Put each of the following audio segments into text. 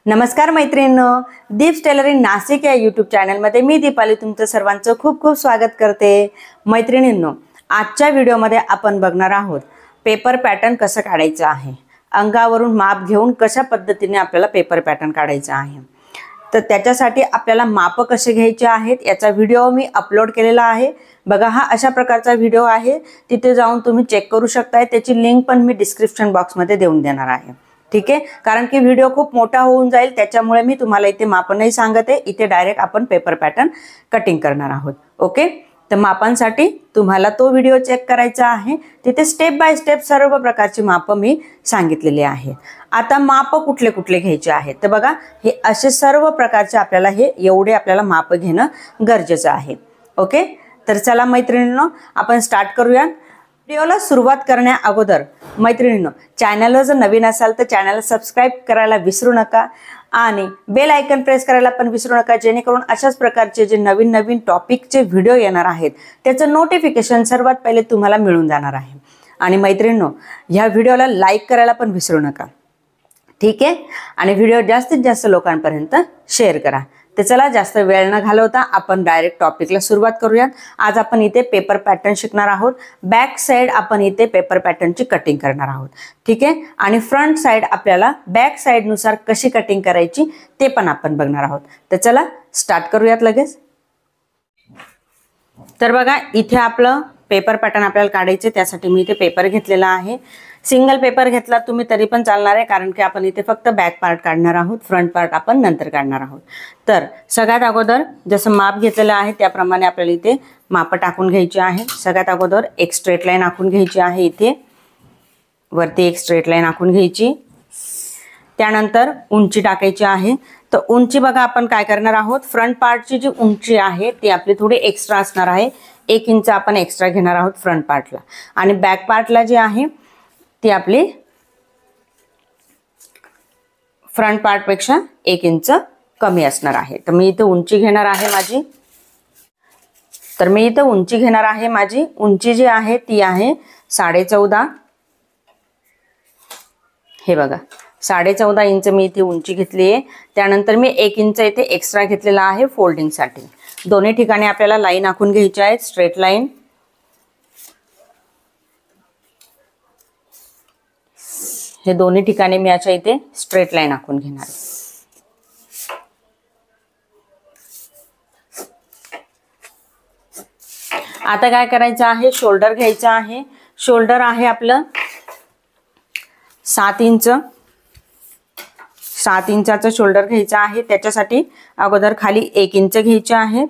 नमस्कार मैत्रिणींनो, दीप्स टेलरिंग नाशिक या यूट्यूब चॅनलमध्ये मी दीपाली तुमचं सर्वांचं खूप खूप स्वागत करते। मैत्रिणींनो, आजच्या व्हिडिओमध्ये आपण बघणार आहोत पेपर पॅटर्न कसं काढायचं आहे। अंगावरून माप घेऊन कशा पद्धतीने आपल्याला पेपर पॅटर्न काढायचं आहे, तर त्याच्यासाठी आपल्याला माप कसे घ्यायचे आहेत याचा व्हिडिओ मी अपलोड केलेला आहे। बघा, हा अशा प्रकारचा व्हिडिओ आहे, तिथे जाऊन तुम्ही चेक करू शकता। त्याची लिंक पण मी डिस्क्रिप्शन बॉक्समध्ये देऊन देणार आहे। ठीक आहे, कारण की व्हिडिओ खूप मोठा होऊन जाईल, त्याच्यामुळे मी तुम्हाला इथे माप नाही सांगत आहे। इथे डायरेक्ट आपण पेपर पॅटर्न कटिंग करणार आहोत। ओके, तर मापांसाठी तुम्हाला तो व्हिडिओ चेक करायचा आहे। तिथे स्टेप बाय स्टेप सर्व प्रकारची माप मी सांगितलेली आहे। आता माप कुठले कुठले घ्यायचे आहेत, तर बघा, हे असे सर्व प्रकारचे आपल्याला हे एवढे आपल्याला माप घेणं गरजेचं आहे। ओके, तर चला मैत्रिणींनो, आपण स्टार्ट करूया। व्हिडिओला सुरुवात करण्या अगोदर मैत्रिणींनो, चॅनलवर जर नवीन असाल तर चॅनलला सबस्क्राइब करायला विसरू नका आणि बेल आयकन प्रेस करायला पण विसरू नका, जेणेकरून अशाच प्रकारचे जे नवीन नवीन टॉपिकचे व्हिडिओ येणार आहेत त्याचं नोटिफिकेशन सर्वात पहिले तुम्हाला मिळून जाणार आहे। आणि मैत्रिणींनो, ह्या व्हिडिओला लाईक करायला पण विसरू नका, ठीक आहे। आणि व्हिडिओ जास्तीत जास्त लोकांपर्यंत शेअर करा। तर चला, जास्त वेळ न घालवता आपण डायरेक्ट टॉपिकला सुरुवात करूया। आज आपण इथे पेपर पॅटर्न शिकणार आहोत। बॅक साइड आपण इथे पेपर पॅटर्नची कटिंग करणार आहोत, ठीक आहे। आणि फ्रंट साइड आपल्याला बॅक साइड नुसार कशी कटिंग करायची ते पण आपण बघणार आहोत। तर चला स्टार्ट करूयात लगेच। तर बघा, इथे आपलं पेपर पॅटर्न आपल्याला काढायचे, त्यासाठी मी इथे पेपर घेतलेला आहे। सिंगल पेपर घेतला तुम्ही तरी पण चालणार आहे, कारण की आपण इथे फक्त बॅक पार्ट काढणार आहोत, फ्रंट पार्ट आपण नंतर काढणार आहोत। तर सगळ्यात अगोदर जसं माप घेतलेलं आहे त्याप्रमाणे आपल्याला इथे माप टाकून घ्यायची आहे। सगळ्यात अगोदर एक स्ट्रेट लाईन आखून घ्यायची आहे। इथे वरती एक स्ट्रेट लाईन आखून घ्यायची, त्यानंतर उंची टाकायची आहे। तर उंची बघा, आपण काय करणार आहोत, फ्रंट पार्टची जी उंची आहे ती आपली थोडी एक्स्ट्रा असणार आहे। 1 इंच आपण एक्स्ट्रा घेणार आहोत फ्रंट पार्टला, आणि बॅक पार्टला जी आहे ती आपली फ्रंट पार्ट पेक्षा 1 इंच कमी असणार आहे। तर मी इथे उंची घेणार आहे माझी उंची जी आहे ती आहे 14.5। हे बघा, 14.5 इंच मी इथे उंची घेतली आहे। त्यानंतर मी 1 इंच इथे एक्स्ट्रा घेतलेला आहे फोल्डिंग साठी। दोन्ही ठिकाणी आपल्याला लाईन आखून घ्यायची आहे, स्ट्रेट लाईन। हे दोन्ही ठिकाणी मी अशा इथे स्ट्रेट लाईन आखून घेणार आहे। आता काय करायचं आहे, शोल्डर घ्यायचं आहे। शोल्डर आहे आपलं 7 इंच। 7 इंचाचं शोल्डर घ्यायचं आहे। त्याच्यासाठी अगोदर खाली 1 इंच घ्यायचे आहे।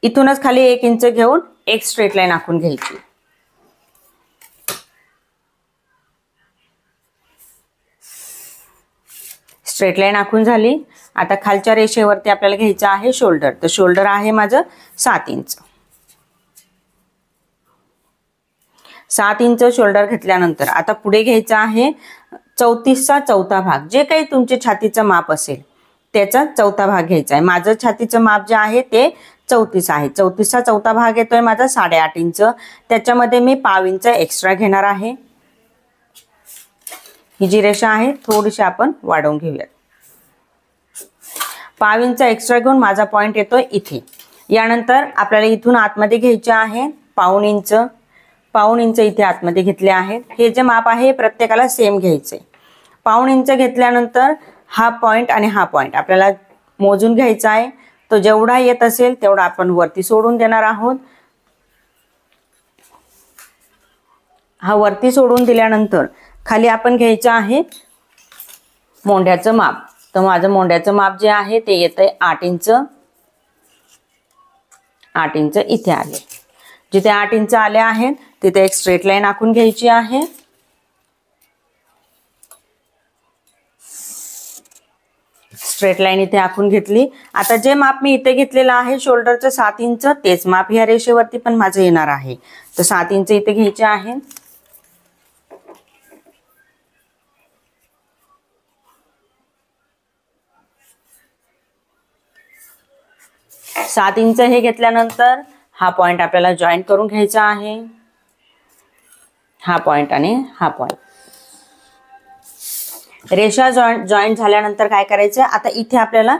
इथूनच खाली 1 इंच घेऊन एक स्ट्रेट लाईन आखून घ्यायची। स्ट्रेट लाईन आखून झाली। आता खालच्या रेषेवरती आपल्याला घ्यायचं आहे शोल्डर। तर शोल्डर आहे माझं 7 इंच। 7 इंच शोल्डर घेतल्यानंतर आता पुढे घ्यायचं आहे 34चा चौथा भाग। जे काही तुमचे छातीचं माप असेल त्याचा चौथा भाग घ्यायचा आहे। माझं छातीचं माप जे आहे ते 34 आहे। 34चा चौथा भाग येतोय माझा 8.5 इंच। त्याच्यामध्ये मी पाव इंच एक्स्ट्रा घेणार आहे। ही जी रेषा आहे थोडीशी आपण वाढवून घेऊयात। पाव इंच एक्स्ट्रा घेऊन माझा पॉइंट येतोय इथे। यानंतर आपल्याला इथून आतमध्ये घ्यायचे आहे पाऊण इंच। पाऊण इंच इथे आतमध्ये घेतले आहेत। हे जे माप आहे प्रत्येकाला सेम घ्यायचे। पाऊण इंच घेतल्यानंतर हा पॉइंट आणि हा पॉइंट आपल्याला मोजून घ्यायचा आहे। तो जेवढा येत असेल तेवढा आपण वरती सोडून देणार आहोत। हा वरती सोडून दिल्यानंतर खाली आपण घ्यायचं आहे मोंढ्याचं माप। तर माझं मोंढ्याचं माप जे आहे ते येतंय 8 इंच। 8 इंच इथे आले। जिथे 8 इंच आले आहेत तिथे एक स्ट्रेट लाईन आखून घ्यायची आहे। स्ट्रेट लाईन इथे आखून घेतली। आता जे माप मी इथे घेतलेलं आहे शोल्डरचं 7 इंच, तेच माप ह्या रेषेवरती पण माझं येणार आहे। तर 7 इंच इथे घ्यायचे आहे। 7 इंच हे घेतल्यानंतर हा पॉइंट आपल्याला जॉईन करून घ्यायचा आहे। हा पॉइंट आणि हा पॉइंट रेषा जॉईंट झाल्यानंतर काय करायचं, आता इथे आपल्याला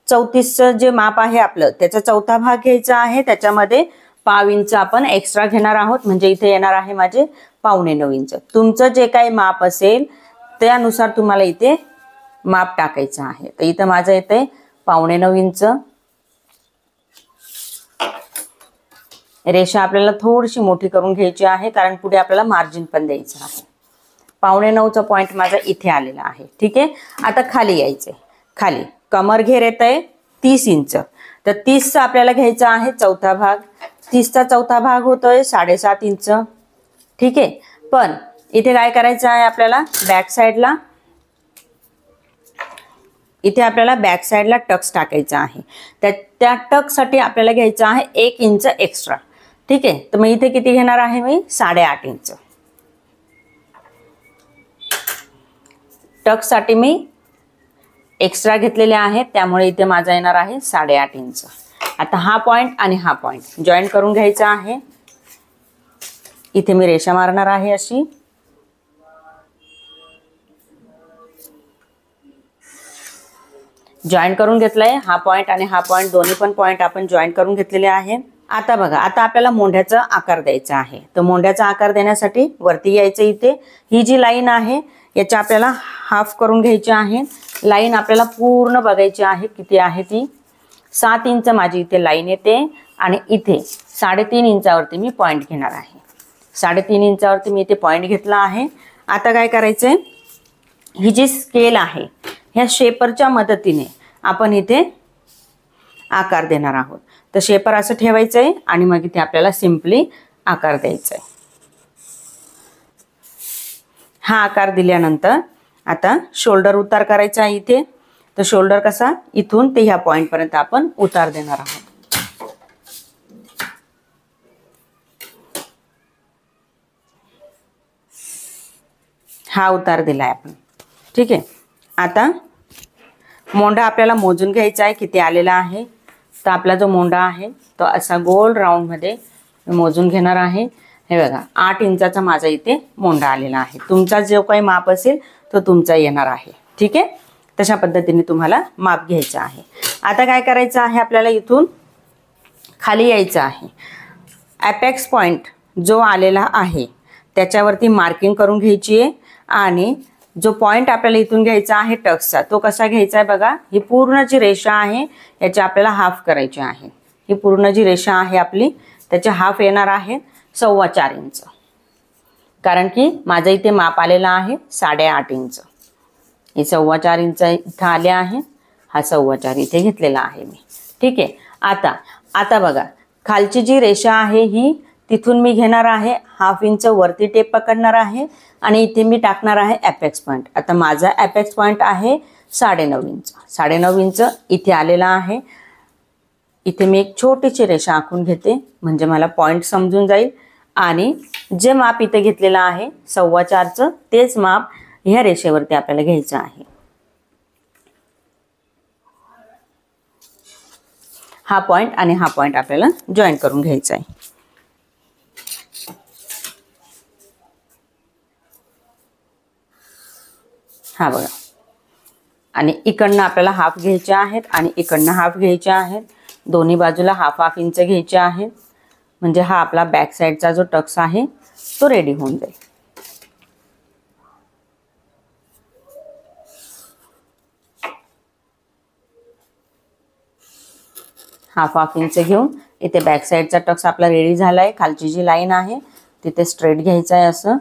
34चं जे माप आहे आपलं त्याचा चौथा भाग घ्यायचा आहे, त्याच्यामध्ये पाव इंच आपण एक्स्ट्रा घेणार आहोत, म्हणजे इथे येणार आहे माझे 8.25 इंच. तुमचं जे काही माप असेल त्यानुसार तुम्हाला इथे माप टाकायचं आहे. तर इथं माझं येतंय 8.25 इंच. रेषा आपल्याला थोडीशी मोठी करून घ्यायची आहे, कारण पुढे आपल्याला मार्जिन पण द्यायचं आहे. 8.25चा पॉइंट माझा इथे आलेला आहे. ठीक आहे, आता खाली यायचंय. खाली कमर घेर येतंय 30 इंच. तर 30चा आपल्याला घ्यायचा आहे चौथा भाग. 30चा चौथा भाग होतोय 7.5 इंच. ठीक आहे, पण इथे काय करायचं आहे आपल्याला, बॅक साईडला इथे आपल्याला बॅक साईडला टक्स टाकायचा आहे. त्या टक्ससाठी आपल्याला घ्यायचं आहे 1 इंच एक्स्ट्रा. ठीक आहे, तर मग इथे किती घेणार आहे मी, 8.5 इंच. टक्ससाठी मी एक्स्ट्रा घेतलेले आहेत, त्यामुळे इथे माझा येणार आहे 8.5 इंच. आता हा पॉइंट आणि हा पॉइंट जॉईन करून घ्यायचा आहे. इथे मी रेषा मारणार आहे अशी. जॉईन करून घेतलंय. हा पॉइंट आणि हा पॉइंट दोन्ही पण पॉइंट आपण जॉईन करून घेतलेले आहेत. आता बघा, आता आपल्याला मोंढ्याचा आकार द्यायचा आहे. तर मोंढ्याचा आकार देण्यासाठी वरती यायचं. इथे ही जी लाईन आहे याच्या आपल्याला हाफ करून घ्यायची आहे. लाईन आपल्याला पूर्ण बघायची आहे, किती आहे ती. 7 इंच माझी इथे लाईन येते आणि इथे 3.5 इंचावरती मी पॉइंट घेणार आहे. 3.5 इंचावरती मी इथे पॉइंट घेतला आहे. आता काय करायचंय, ही जी स्केल आहे ह्या शेपरच्या मदतीने आपण इथे आकार देणार आहोत. तर शेपर असं ठेवायचंय आणि मग इथे आपल्याला सिंपली आकार द्यायचा आहे. हा आकार दिल्यानंतर आता शोल्डर उतार करायचा आहे इथे. तर शोल्डर कसा, इथून ते ह्या पॉइंट पर्यंत आपण उतार देणार आहोत. हा उतार दिलाय आपण. ठीक आहे, आता मोंढा आपल्याला मोजून घ्यायचा आहे किती आलेला आहे. तर आपला जो मोंढा आहे तो असा गोल राऊंड मध्ये मोजून घेणार आहे. हे बघा, 8 इंचाचा माझा इथे मोंढा आलेला आहे. तुमचा जो काही माप असेल तो तुमचा येणार आहे. ठीक आहे, तशा पद्धतीने तुम्हाला माप घ्यायचं आहे. आता काय करायचं आहे, आपल्याला इथून खाली यायचं आहे. अपेक्स पॉइंट जो आलेला आहे त्याच्यावरती मार्किंग करून घ्यायची आहे आणि जो पॉइंट आपल्याला इथून घ्यायचा आहे टक्सचा, तो कसा घ्यायचा आहे बघा. ही पूर्ण जी रेषा आहे याची आपल्याला हाफ करायची आहे. ही पूर्ण जी रेषा आहे आपली त्याचे हाफ येणार आहे 4.25 इंच. कारण की माझं इथे माप आलेला आहे 8.5 इंच. हे 4.25 इंच इथं आले आहे. हा 4.25 इथे घेतलेला आहे मी. ठीक आहे, आता बघा, खालची जी रेषा आहे ही तिथून मी घेणार आहे 1/2 इंच वरती टेप पकडणार आहे आणि इथे मी टाकणार आहे अपेक्स पॉइंट. आता माझा अपेक्स पॉइंट आहे 9.5 इंच. 9.5 इंच इथे आलेला आहे. इथे मी एक छोटीशी रेषा आखून घेते, म्हणजे मला पॉइंट समजून जाईल. आणि जे माप इथे घेतलेलं आहे 4.25चं, तेच माप ह्या रेषेवरती आपल्याला घ्यायचं आहे. हा पॉइंट आणि हा पॉइंट आपल्याला जॉईन करून घ्यायचा आहे. हा बघा, आणि इकडनं आपल्याला हाफ घ्यायचे आहेत आणि इकडनं हाफ घ्यायचे आहेत. दोन्ही बाजूला 1/2 इंच घ्यायचे आहेत, म्हणजे हा आपला बॅक साईडचा जो टक्स आहे तो रेडी होऊन जाईल. हाफ इंच घेऊन इथे बॅक साईडचा टक्स आपला रेडी झाला आहे. खालची जी लाईन आहे तिथे स्ट्रेट घ्यायचं आहे असं,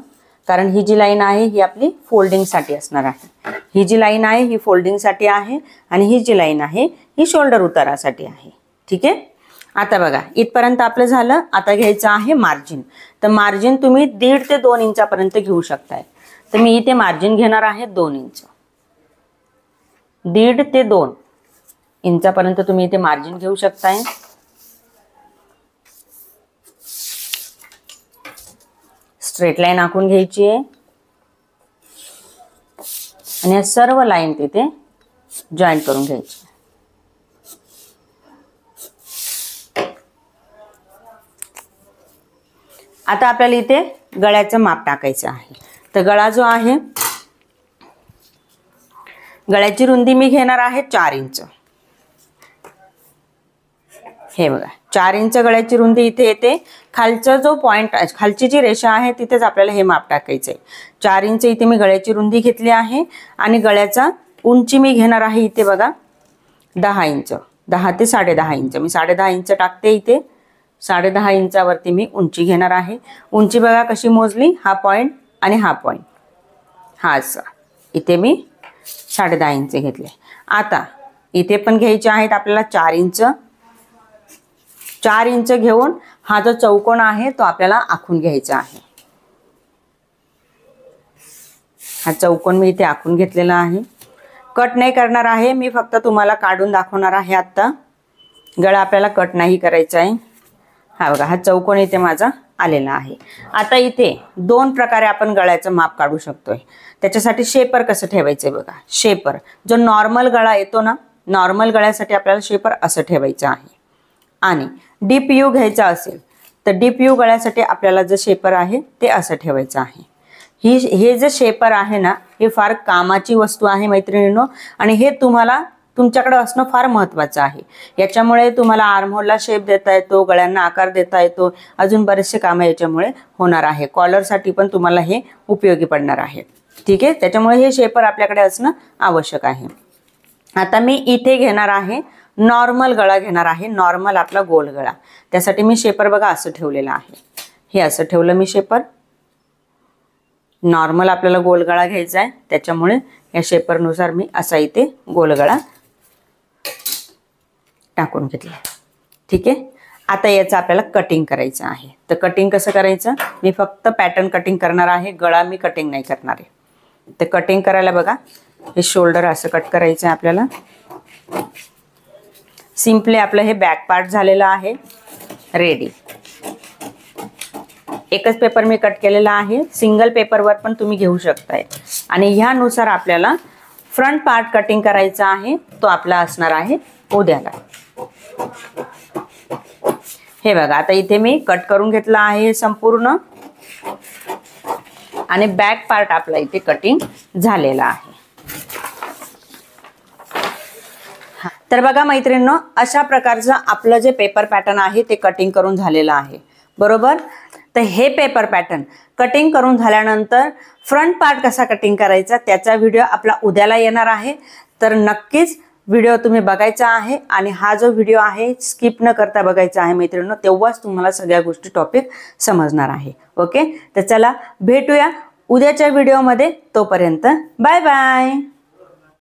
कारण ही जी लाईन आहे ही आपली फोल्डिंगसाठी असणार आहे. ही जी लाईन आहे ही फोल्डिंगसाठी आहे आणि ही जी लाईन आहे ही शोल्डर उतारासाठी आहे. ठीक आहे, आता बघा इथपर्यंत आपलं झालं. आता घ्यायचं आहे मार्जिन. तर मार्जिन तुम्ही 1.5 ते 2 इंचापर्यंत घेऊ शकताय. तर मी इथे मार्जिन घेणार आहे 2 इंच. 1.5 ते 2 इंचापर्यंत तुम्ही इथे मार्जिन घेऊ शकताय. स्ट्रेट लाईन आखून घ्यायची आहे आणि या सर्व लाईन तिथे जॉईन करून घ्यायची. आता आपल्याला इथे गळ्याचं माप टाकायचं आहे. तर गळा जो आहे गळ्याची रुंदी मी घेणार आहे 4 इंच। हे बघा 4 इंच गळ्याची रुंदी इथे येते। खालचा जो पॉइंट खालची जी रेषा आहे तिथेच आपल्याला हे माप टाकायचंय। 4 इंच इथे मी गळ्याची रुंदी घेतली आहे आणि गळ्याचा उंची मी घेणार आहे इथे बघा 10 इंच, 10 ते 10.5 इंच। मी 10.5 इंच टाकते इथे। 10.5 इंचावरती मी उंची घेणार आहे। उंची बघा कशी मोजली, हा पॉइंट आणि हा पॉइंट, हा असा इथे मी 10.5 इंच घेतले। आता इथे पण घ्यायचे आहेत आपल्याला 4 इंच। 4 इंच घेऊन हा जो चौकोन आहे तो आपल्याला आखून घ्यायचा आहे। हा चौकोन मी इथे आखून घेतलेला आहे। कट नाही करणार आहे मी, फक्त तुम्हाला काढून दाखवणार आहे। आता गळा आपल्याला कट नाही करायचा आहे। हा बघा हा चौकोन इथे माझा आलेला आहे। आता इथे 2 प्रकारे आपण गळ्याचं माप काढू शकतोय। त्याच्यासाठी शेपर कसं ठेवायचंय बघा। शेपर जो नॉर्मल गळा येतो ना, नॉर्मल गळ्यासाठी आपल्याला शेपर असं ठेवायचं आहे। आणि डीप यू घ्यायचा असेल तर डीप यू गळ्यासाठी आपल्याला जे शेपर आहे ते असं ठेवायचं आहे। हे जे शेपर आहे ना, हे फार कामाची वस्तू आहे मैत्रिणींनो, आणि हे तुम्हाला तुमच्याकडे असणं फार महत्त्वाचं आहे। याच्यामुळे तुम्हाला आर्महोलला शेप देता येतो, गळ्यांना आकार देता येतो, अजून बरेचसे कामं याच्यामुळे होणार आहे। कॉलरसाठी पण तुम्हाला हे उपयोगी पडणार आहे। ठीक आहे, त्याच्यामुळे हे शेपर आपल्याकडे असणं आवश्यक आहे। आता मी इथे घेणार आहे नॉर्मल गळा घेणार आहे, नॉर्मल आपला गोल गळा। त्यासाठी मी शेपर बघा असं ठेवलेलं आहे। हे असं ठेवलं मी शेपर। नॉर्मल आपल्याला गोल गळा घ्यायचा आहे, त्याच्यामुळे या शेपरनुसार मी असा इथे गोल गळा टाकून घेतला। ठीक आहे, आता याचं आपल्याला कटिंग करायचं आहे। तर कटिंग कसं करायचं, मी फक्त पॅटर्न कटिंग करणार आहे, गळा मी कटिंग नाही करणार आहे। तर कटिंग करायला बघा हे शोल्डर असं कट करायचं आहे आपल्याला। सिंपली आपलं हे बॅक पार्ट झालेलं आहे रेडी। एकच पेपर मी कट केलेला आहे, सिंगल पेपरवर पण तुम्ही घेऊ शकताय। आणि ह्यानुसार आपल्याला फ्रंट पार्ट कटिंग करायचा आहे, तो आपला असणार आहे उद्याला। हे बघा आता इथे मी कट करून घेतला आहे संपूर्ण, आणि बॅक पार्ट आपला इथे कटिंग झालेला आहे। तर बघा मैत्रिणींनो, अशा प्रकारचं आपलं जे पेपर पॅटर्न आहे ते कटिंग करून झालेलं आहे, बरोबर। तर हे पेपर पॅटर्न कटिंग करून झाल्यानंतर फ्रंट पार्ट कसा कटिंग करायचा त्याचा व्हिडिओ आपला उद्याला येणार आहे। तर नक्कीच व्हिडिओ तुम्ही बघायचा आहे, आणि हा जो व्हिडिओ आहे स्किप न करता बघायचा आहे मैत्रिणींनो, तेव्हाच तुम्हाला सगळ्या गोष्टी टॉपिक समजणार आहे। ओके, तर चला भेटूया उद्याच्या व्हिडिओमध्ये। तोपर्यंत बाय बाय।